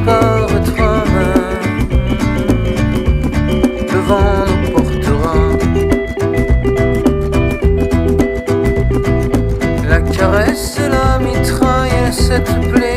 par votre main. Le vent nous portera. La caresse et la mitraille, cette plaie